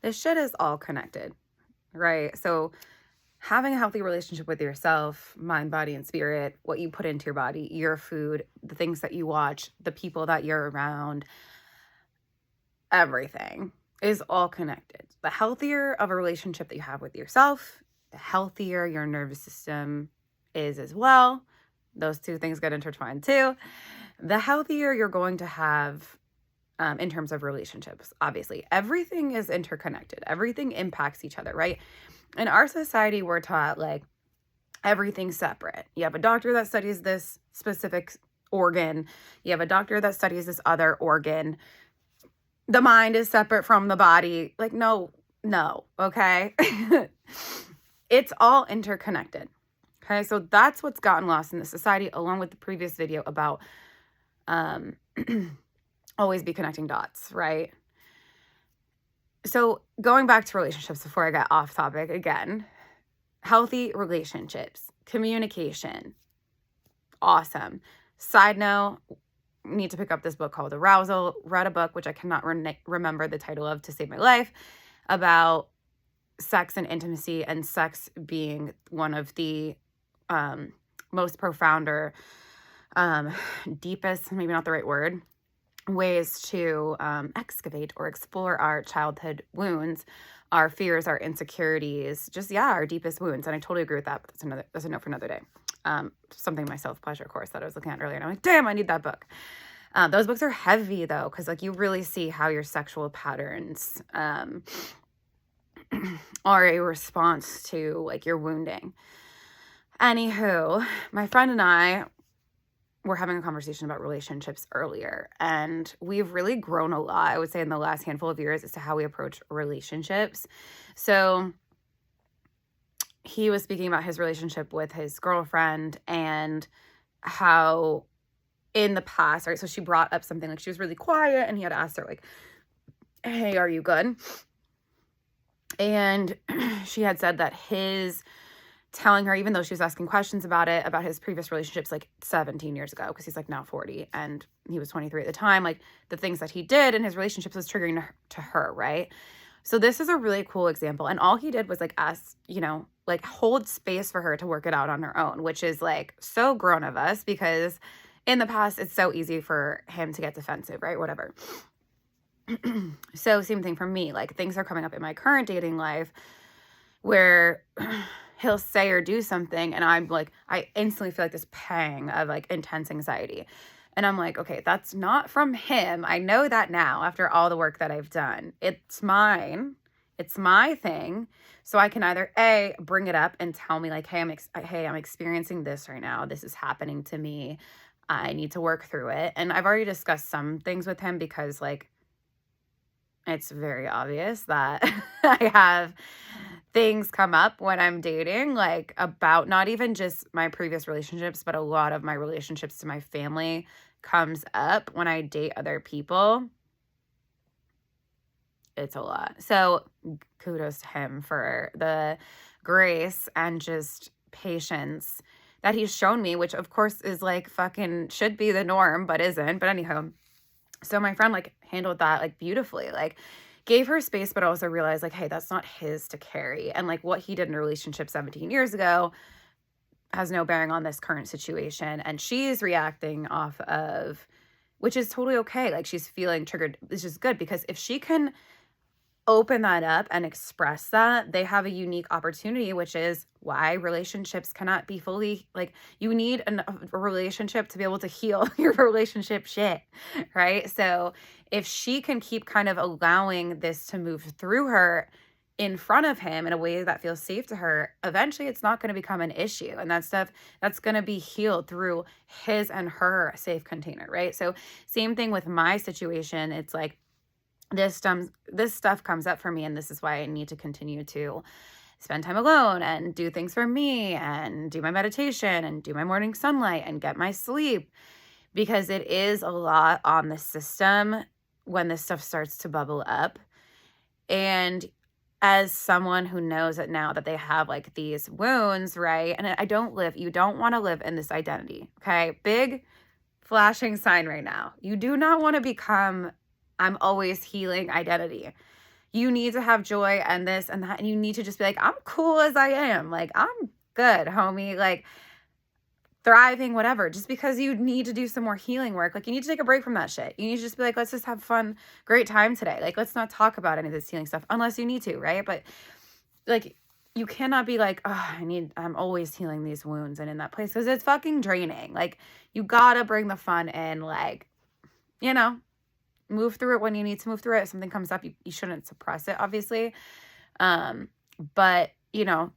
This shit is all connected, right? So having a healthy relationship with yourself, mind, body, and spirit, what you put into your body, your food, the things that you watch, the people that you're around, everything is all connected. The healthier of a relationship that you have with yourself, the healthier your nervous system is as well. Those two things get intertwined too. The healthier you're going to have in terms of relationships. Obviously, everything is interconnected, everything impacts each other, right? In our society, we're taught like everything's separate. You have a doctor that studies this specific organ, you have a doctor that studies this other organ. The mind is separate from the body. Like, no, okay? It's all interconnected. Okay, so that's what's gotten lost in the society, along with the previous video about um, always be connecting dots, right? So going back to relationships before I get off topic again, healthy relationships, communication, awesome. Side note, need to pick up this book called Arousal. Read a book, which I cannot remember the title of to save my life, about sex and intimacy, and sex being one of the most profound or deepest, maybe not the right word, ways to excavate or explore our childhood wounds, our fears, our insecurities, just, yeah, our deepest wounds. And I totally agree with that, but that's a note for another day. Something my self-pleasure course that I was looking at earlier, and I'm like, damn, I need that book. Those books are heavy though, because like you really see how your sexual patterns are a response to like your wounding. Anywho, my friend and I were having a conversation about relationships earlier, and we've really grown a lot, I would say, in the last handful of years as to how we approach relationships. So he was speaking about his relationship with his girlfriend and how in the past, right? So she brought up something like she was really quiet and he had asked her like, hey, are you good? And she had said that his telling her, even though she was asking questions about it, about his previous relationships like 17 years ago, because he's like now 40 and he was 23 at the time, like the things that he did in his relationships was triggering to her, right? So this is a really cool example. And all he did was like ask, like hold space for her to work it out on her own, which is like so grown of us, because in the past it's so easy for him to get defensive, right? Whatever. So same thing for me, like things are coming up in my current dating life where he'll say or do something and I'm like, I instantly feel like this pang of like intense anxiety. And I'm like, okay, that's not from him. I know that now after all the work that I've done. It's mine. It's my thing. So I can either A, bring it up and tell me like, hey, I'm experiencing this right now. This is happening to me. I need to work through it. And I've already discussed some things with him because like it's very obvious that I have things come up when I'm dating, like about not even just my previous relationships, but a lot of my relationships to my family comes up when I date other people. It's a lot. So kudos to him for the grace and just patience that he's shown me, which of course is like fucking should be the norm, but isn't. But anyhow, so my friend like handled that like beautifully, like gave her space, but also realized like, hey, that's not his to carry. And like what he did in a relationship 17 years ago has no bearing on this current situation. And she's reacting off of, which is totally okay. Like she's feeling triggered, which is good, because if she can open that up and express that, they have a unique opportunity, which is why relationships cannot be fully like, you need a relationship to be able to heal your relationship shit, right? So if she can keep kind of allowing this to move through her in front of him in a way that feels safe to her, eventually it's not going to become an issue, and that stuff that's going to be healed through his and her safe container, right? So same thing with my situation. It's like this stuff comes up for me, and this is why I need to continue to spend time alone and do things for me and do my meditation and do my morning sunlight and get my sleep, because it is a lot on the system when this stuff starts to bubble up. And as someone who knows that now that they have like these wounds, right? And you don't want to live in this identity, okay? Big flashing sign right now. You do not want to become I'm always healing identity. You need to have joy and this and that, and you need to just be like, I'm cool as I am. Like, I'm good, homie. Like, thriving, whatever, just because you need to do some more healing work. Like, you need to take a break from that shit. You need to just be like, let's just have fun, great time today. Like, let's not talk about any of this healing stuff unless you need to, right? But like, you cannot be like, oh, I'm always healing these wounds and in that place, because it's fucking draining. Like, you gotta bring the fun in, like, you know, move through it when you need to move through it. If something comes up, you shouldn't suppress it, obviously. But, you know,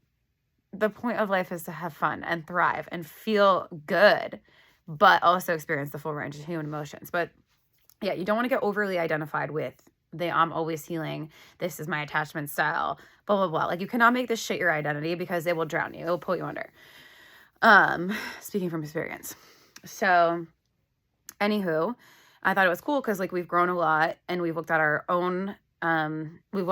the point of life is to have fun and thrive and feel good, but also experience the full range of human emotions. But yeah, you don't want to get overly identified with I'm always healing. This is my attachment style, blah, blah, blah. Like, you cannot make this shit your identity, because it will drown you. It will pull you under. Speaking from experience. So anywho, I thought it was cool because, like, we've grown a lot and we've looked at our own, we've